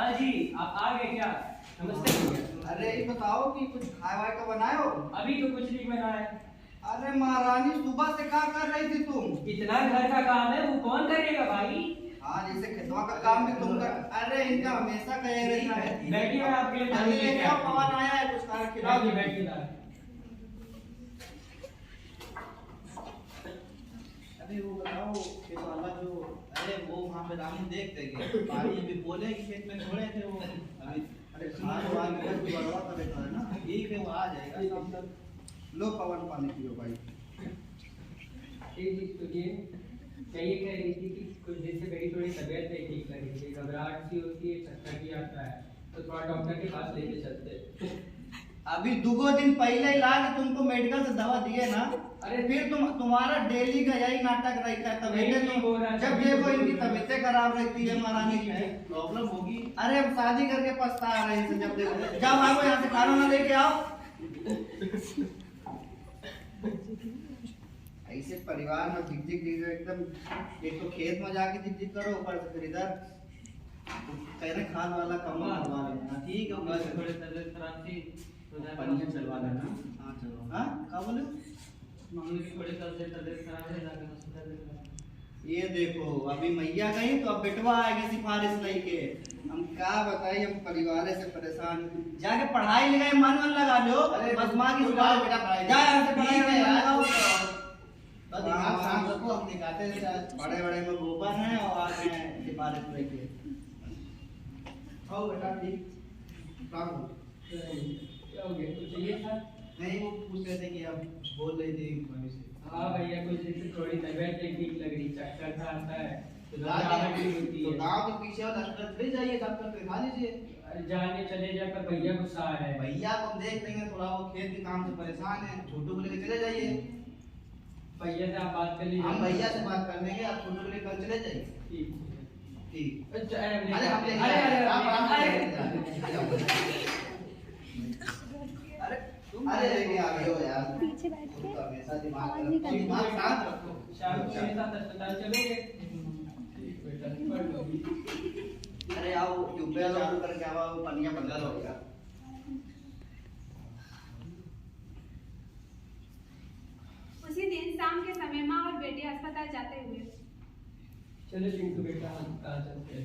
हाँ जी, आप आ गए क्या? नमस्ते भैया। अरे ये बताओ कि कुछ खाए वाए का बनाए हो? अभी तो कुछ नहीं बना है। अरे महारानी सुबह से क्या कर रही थी तुम? इतना घर का काम है, वो कौन करेगा भाई? हाँ जैसे खेतवा का काम भी तुम कर। अरे इनका हमेशा कहे रहता है। बैठिए, मैं आपके लिए पानी अरे लेके क्या आता हूँ। पवन आया है, कुछ खाना खिलाओ। बैठिए बैठिए ना। अरे वो बताओ खेत वाला जो, अरे वो वहाँ पे रानी देख देंगे पानी भी बोले कि खेत में छोड़े थे वो अभी। अरे खाने वाले का जो बड़वा का बेटा है ना, ठीक है वो आ जाएगा शाम तक। लो पवन पानी पियो भाई। एक चीज सुनिए, क्या ये कह रही थी कि कुछ दिन से मेरी थोड़ी तबीयत नहीं ठीक लग रही है, घबराहट सी होती है, चक्कर भी आता है, तो थोड़ा डॉक्टर के पास लेके चलते। अभी 2 दिन पहले ही लाके तुमको मेडिकल से दवा दिए ना। अरे फिर तुम्हारा डेली का यही नाटक रहता है। तबीयतें नहीं हो रहा, जब देखो इनकी तबीयतें खराब रहती है महारानी की, प्रॉब्लम होगी। अरे अब शादी करके पछता रहे हैं जब देखो। जाओ भागो यहाँ से, खाना ना लेके आओ। ऐसे परिवार में झिक झिक एकदम, एक तो खेत में जाके झिक झिक करो, ऊपर से फिर इधर कह रहे खाद वाला काम करवा लेना। ठीक है बस थोड़े तबीयत खराब थी तो पनिया चलवा लेना। हाँ चलो। हाँ क्या बोले? मामले की थोड़ी तबीयत खराब है, जाकर हॉस्पिटल लेकर। ये देखो अभी मैया गई तो अब बेटवा आएगी सिफारिश नहीं के। हम क्या बताइए, हम परिवार से परेशान। जाके पढ़ाई लिखाई मन लगा लो। बस माँ की सुधार बेटा पढ़ाई जा, यहाँ से पढ़ाई में मन लगाओ। बस दिमाग शांत रखो, हम दिखाते हैं बड़े बड़े में गोबर हैं और आ गए हैं सिफारिश लेके। आओ बेटा ठीक। क्या क्या हो गया, कुछ चाहिए था? नहीं वो पूछ रहे थे कि आप बोल रही थी मम्मी से। हाँ भैया, कुछ दिन से थोड़ी तबीयत नहीं ठीक लग रही, चक्कर सा आता है, तो तो घबराहट भी होती है। गाँव के पीछे वाला डॉक्टर ले जाइए, डॉक्टर पे दिखा लीजिए। अरे जाने चले जाए, पर भैया गुस्सा आ रहा है। भैया को हम देख लेंगे, थोड़ा वो खेत के काम से परेशान है, छोटू को लेकर चले जाइए। भैया से आप बात कर लीजिए। हम भैया से बात कर लेंगे, आप छोटू को लेकर कल चले जाइए। ठीक ठीक। अच्छा, अरे हम लेंगे। अरे आप आराम से अरे लेके अरे लेके आ गए हो यार। पीछे बैठ के तो हमेशा दिमाग आवाज नहीं करनी। दिमाग शांत रखो। शाम को मेरे साथ अस्पताल चलोगे? ठीक बेटा, पढ़ लोगी। अरे आओ ट्यूबवेल चालू करके आओ, वो पनिया बंद होगा। उसी दिन शाम के समय माँ और बेटे अस्पताल जाते हुए। चलो चिंटू बेटा, हम कहाँ चलते हैं?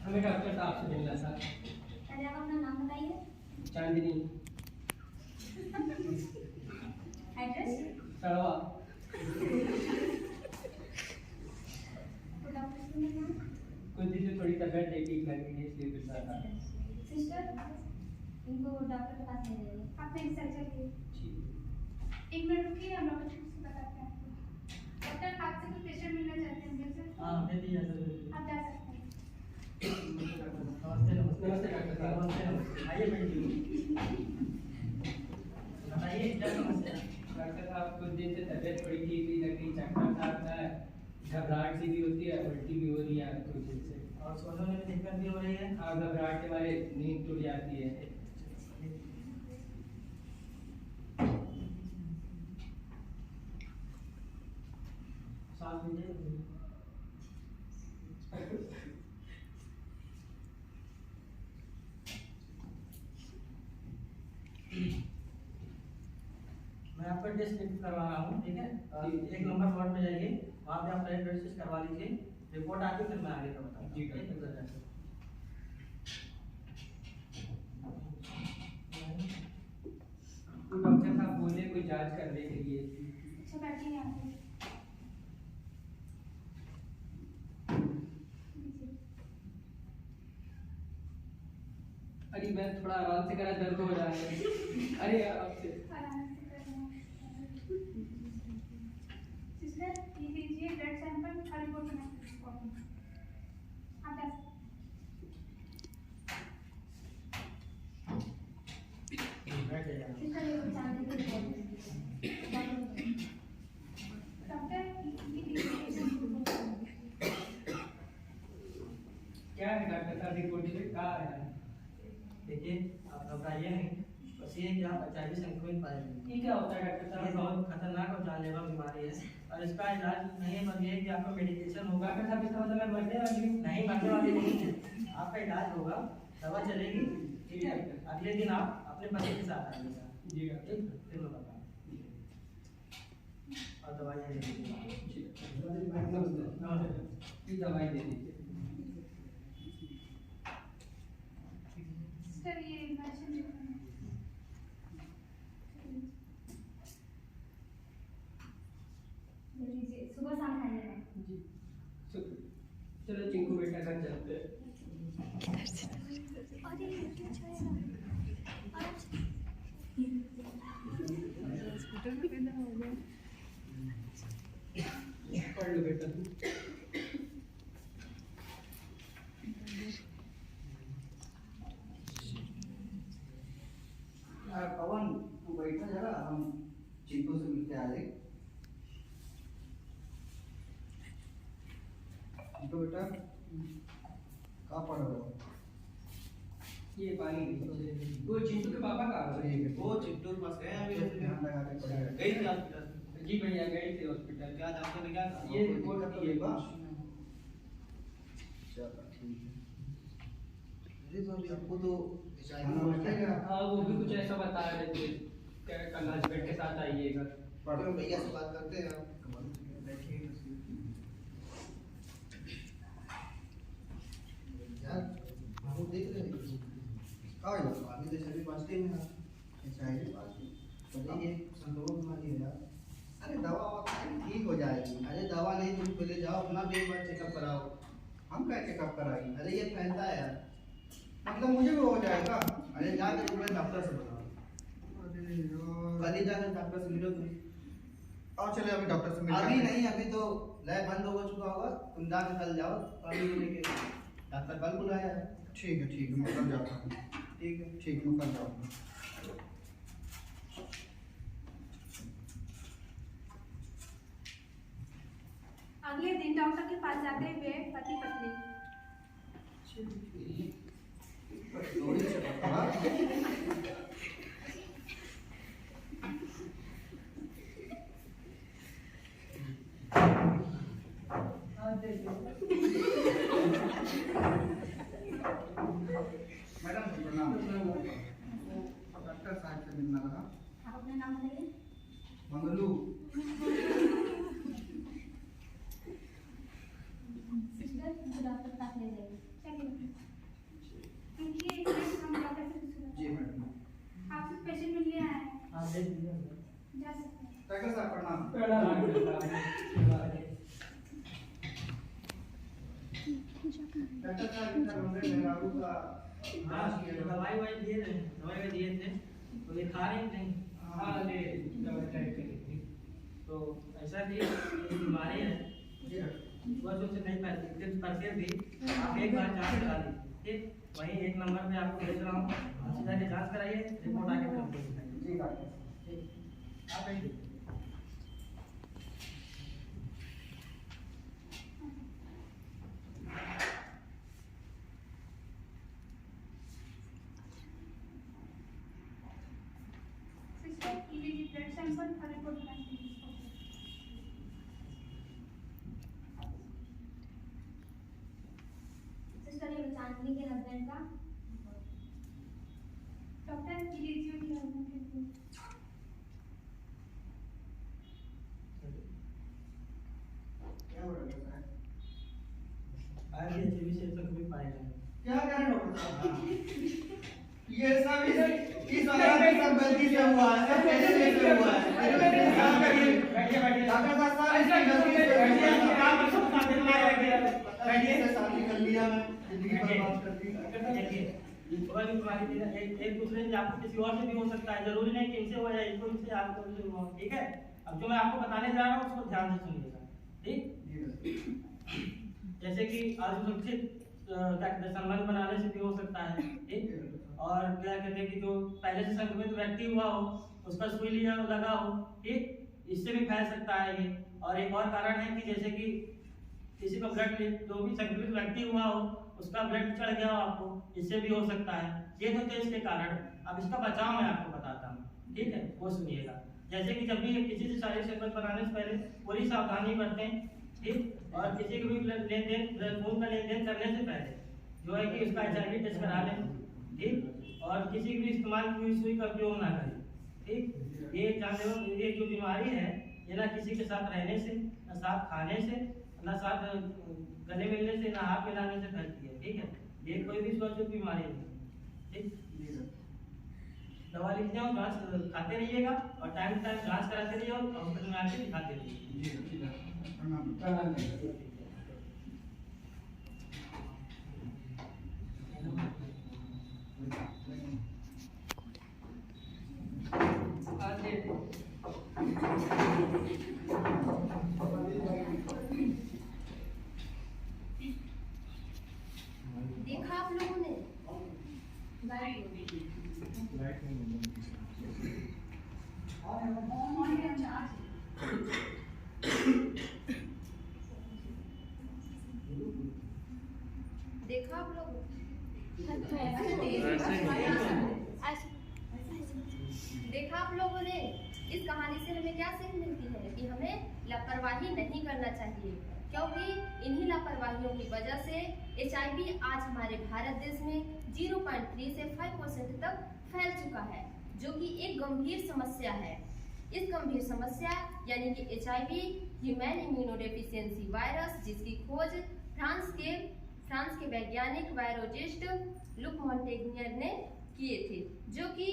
हमें डॉक्टर साहब से मिलना था। पहले आप अपना नाम बताइए। चांदनी। एड्रेस? सड़वा। तो डॉक्टर से मिलना। कुछ दिन से थोड़ी तबीयत नहीं ठीक लग रही है, इसलिए गुस्सा था। सिस्टर, इनको डॉक्टर के पास ले जाइए। आप मेरे साथ चलिए। ठीक। एक मिनट रुकिए, हम डॉक्टर से बताते हैं आपको। डॉक्टर आपसे कोई पेशेंट मिलना चाहते हैं मेरे से? हाँ, दे दीजिए सर। आप जा सकते हैं। नमस्ते नमस्ते डॉक्टर साहब। नमस्ते, आइए बैठिए। बताइए क्या समस्या है? डॉक्टर साहब, कुछ दिन से तबीयत थोड़ी ठीक नहीं लग रही, चक्कर सा आता है, घबराहट सी भी होती है, उल्टी भी हो रही है कुछ दिन से, और सोने में दिक्कत भी हो रही है। हाँ, घबराहट के मारे नींद टूट जाती है। सांस लीजिए। मैं आपका टेस्ट करवा रहा हूँ, ठीक है? 1 नंबर वार्ड में जाइए, वहाँ पे आप ब्लड टेस्ट करवा लीजिए, रिपोर्ट आके फिर मैं आगे का बताऊँगा। ठीक है। तो डॉक्टर साहब बोले कोई जांच करने के लिए। अच्छा बैठिए यहाँ पे। अरे मैं थोड़ा आराम से करा, दर्द हो रहा है। अरे आपसे आराम से करना। सिस्टर, ये लीजिए ब्लड सैंपल और रिपोर्ट बनाइए। आप जा सकते हैं। सिस्टर, ये कुछ चांदी की रिपोर्ट है। डॉक्टर, ये लीजिए। क्या है डॉक्टर साहब रिपोर्ट में कहा है? देखिए आप घबराइए नहीं, बस ये कि आप HIV संक्रमित पाए गए। ये क्या होता है डॉक्टर ये साहब? बहुत खतरनाक और जानलेवा बीमारी है और इसका इलाज नहीं है, बस ये है कि आपका मेडिकेशन होगा। डॉक्टर साहब इसका मतलब मैं मरने वाली हूँ? नहीं, मरने वाली नहीं है, आपका इलाज होगा, दवा चलेगी, ठीक है। अगले दिन आप अपने पति के साथ आइएगा, जी ठीक, फिर मैं बताऊँ और दवाइयाँ दे दीजिएगा। नमस्ते, दवाई दे दीजिए। सिस्टर ये इंजेक्शन लिखना है। ले लीजिए, सुबह शाम खाइएगा। जी शुक्रिया। चलो चिंकू बेटा घर चलते हैं। पढ़ लो बेटा तू। पवन तू बैठा जरा, हम चिंटू से मिलके आ जाए। चिंटू बेटा कहाँ पढ़ रहे हो? ये पानी वो चिंटू के पापा का वो चिंटू के पास गए अभी, ध्यान लगा के पढ़ेगा। गई थी हॉस्पिटल? जी भैया गए थे हॉस्पिटल। क्या डॉक्टर ने क्या कहा? ये रिपोर्ट तो लेगा। चलो ठीक है। अरे तो अभी आपको तो हाँ वो भी कुछ ऐसा बता रहे थे, क्या कल हस्बैंड के साथ आइएगा। पढ़ो, भैया से बात करते हैं आप। यार वो देख रहे हैं क्या है, अभी तो सभी पॉजिटिव में है, HIV पॉजिटिव, तो ये संक्रमण बीमारी है यार। अरे दवा ववा खाएं, ठीक हो जाएगी। अरे दवा नहीं, तुम पहले जाओ अपना एक बार चेकअप कराओ। हम क्या चेकअप कराएंगे? अरे ये फैलता है यार, मतलब मुझे भी हो जाएगा। अरे जाके तुम डॉक्टर से बताओ। कल ही जाकर डॉक्टर से मिलो तुम। और चले अभी डॉक्टर से मिलो। अभी नहीं, अभी तो लैब बंद हो चुका होगा, तुम जाकर कल जाओ। अभी लेके डॉक्टर कल बुलाया है। ठीक है मैं कल जाता हूँ। ठीक है मैं कल जाऊँगा। अगले दिन डॉक्टर के पास जाते हुए पति पत्नी। थोड़ी से बताओ। मैडम प्रणाम। डॉक्टर साहब से मिलना रहा। आप अपना नाम बताइए। मंगलू। सिस्टर मुझे डॉक्टर के पास ले जाइए। चलिए इनकी हम डॉक्टर से पूछना। जी मैडम। आपसे पेशेंट मिलने आए हैं, हाँ दे दीजिए। जा सकते हैं। डॉक्टर साहब प्रणाम। डॉक्टर साहब इतना लंबे मेहरारू का हाँ दवाई ववाई दिए थे, दवाई दिए थे, तो ये खा रही नहीं। हाँ ले दवाई टाइप करेंगे। तो ऐसा कि ये बीमारी है, बस उसे नहीं करके भी आप एक बार जांच करा लीजिए, ठीक। वहीं एक नंबर पे आपको भेज रहा हूँ, आप सीधा के जांच कराइए, रिपोर्ट आके फिर हमको दिखाइए। जी डॉक्टर। ठीक, आप बैठिए। सिस्टर लीजिए ब्लड सैंपल और रिपोर्ट बनाइए। सिस्टर ये चांदनी के हस्बैंड का। डॉक्टर लीजिए उनके हस्बैंड के रिपोर्ट। क्या हो रहा है डॉक्टर साहब? आज ये HIV से संक्रमित पाए गए हैं। क्या कह रहे हैं डॉक्टर साहब? ये सब इस औरत की सब गलती से हुआ है, सब पहले से हुआ है। डॉक्टर साहब इसकी गलती से बैठिए, शादी कर लिया मैं, जिंदगी बर्बाद कर दी। एक दूसरे से आपको किसी और से भी हो सकता है, जरूरी नहीं कि इनसे हो जाए, इसको इनसे आपको इनसे हो, ठीक है। अब जो मैं आपको बताने जा रहा हूँ उसको ध्यान से सुनिएगा, ठीक। जैसे कि असुरक्षित क्या कहते हैं संबंध बनाने से भी हो सकता है, ठीक। और क्या कहते हैं कि जो पहले से संक्रमित व्यक्ति हुआ हो उस पर सुई लिया लगा हो, ठीक, इससे भी फैल सकता है ये। और एक और कारण है कि जैसे कि किसी को ब्लड जो भी संक्रमित व्यक्ति हुआ हो उसका ब्लड चढ़ गया हो आपको, इससे भी हो सकता है। ये तो थे इसके कारण। अब इसका बचाव मैं आपको बताता हूँ, ठीक है, वो सुनिएगा। जैसे कि जब भी किसी से शारीरिक संबंध बनाने से पहले पूरी सावधानी बरतें, ठीक। और किसी को भी लेन-देन खून का लेन-देन करने से पहले जो है कि उसका HIV टेस्ट करा लें, ठीक। और किसी की भी इस्तेमाल की हुई सुई का उपयोग ना करें, ठीक। ये जानलेवा ये जो बीमारी है ये ना किसी के साथ रहने से, ना साथ खाने से, ना साथ गले मिलने से, ना हाथ मिलाने से फैलती है, ठीक है। ये कोई भी छुआछूत बीमारी नहीं, ठीक। दवा लिखते हो, जांच खाते रहिएगा और टाइम टू टाइम जांच कराते रहिए और हॉस्पिटल में आके दिखाते रहिए। देखा आप लोगों ने? देखा आप लोग? देखा आप लोगों ने? इस कहानी से हमें क्या सीख मिलती है कि हमें लापरवाही नहीं करना चाहिए, क्योंकि इन्हीं लापरवाहियों की वजह से HIV आज हमारे भारत देश में 0.3 से 5% तक फैल चुका है, जो कि एक गंभीर समस्या है। इस गंभीर समस्या यानी कि HIV ह्यूमन इम्यूनोडेफिशिएंसी वायरस, जिसकी खोज फ्रांस के वैज्ञानिक वायरोलॉजिस्ट लुक मॉन्टेग्नियर ने किए थे, जो कि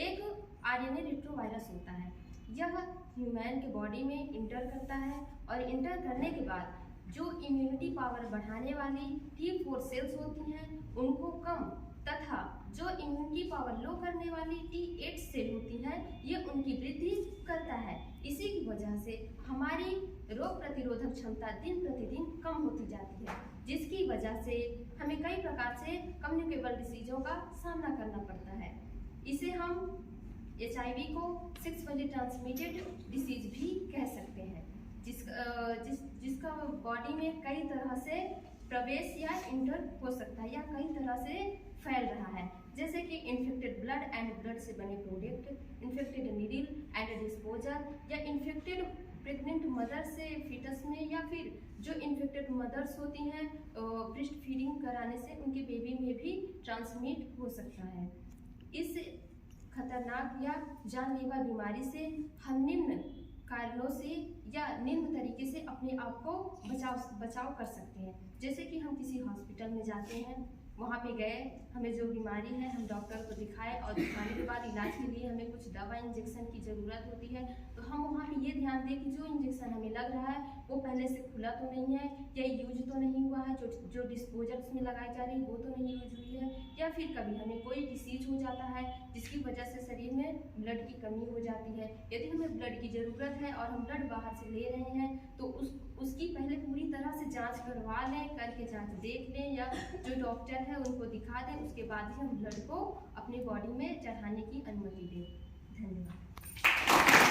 एक RNA रेट्रोवायरस होता है। यह ह्यूमन के बॉडी में इंटर करता है और इंटर करने के बाद जो इम्यूनिटी पावर बढ़ाने वाली T4 सेल्स होती हैं उनको कम तथा जो इम्यूनिटी पावर लो करने वाली T8 सेल होती हैं ये उनकी वृद्धि करता है। इसी की वजह से हमारी रोग प्रतिरोधक क्षमता दिन प्रतिदिन कम होती जाती है, जिसकी वजह से हमें कई प्रकार से कम्युनिकेबल डिसीजों का सामना करना पड़ता है। इसे हम HIV को सेक्सुअली ट्रांसमिटेड डिसीज भी कह सकते हैं, जिसका बॉडी में कई तरह से प्रवेश या इंटर हो सकता है या कई तरह से फैल रहा है, जैसे कि इन्फेक्टेड ब्लड एंड ब्लड से बने product, infected needle and disposal, या इन्फेक्टेड प्रेग्नेंट मदर से फीटस में, या फिर जो इन्फेक्टेड मदर्स होती हैं ब्रेस्ट फीडिंग कराने से उनके बेबी में भी ट्रांसमिट हो सकता है। इस खतरनाक या जानलेवा बीमारी से हम निम्न कारणों से या निम्न तरीके से अपने आप को बचाव कर सकते हैं। जैसे कि हम किसी हॉस्पिटल में जाते हैं, वहाँ पे गए, हमें जो बीमारी है हम डॉक्टर को दिखाए और दिखाने के बाद इलाज के लिए हमें कुछ दवा इंजेक्शन की ज़रूरत होती है, तो हम वहाँ पे ये ध्यान दें कि जो इंजेक्शन हमें लग रहा है वो पहले से खुला तो नहीं है या यूज तो नहीं हुआ है, जो डिस्पोजल्स में लगाई जा रही है वो तो नहीं यूज हुई है, या फिर कभी हमें कोई डिसीज हो जाता है जिसकी वजह से शरीर में ब्लड की कमी हो जाती है। यदि हमें ब्लड की ज़रूरत है और हम ब्लड बाहर से ले रहे हैं तो उसकी पहले पूरी तरह से जाँच करवा लें, करके जाँच देख लें या जो डॉक्टर है उनको दिखा दें, उसके बाद ही हम ब्लड को अपनी बॉडी में चढ़ाने की अनुमति दें। धन्यवाद।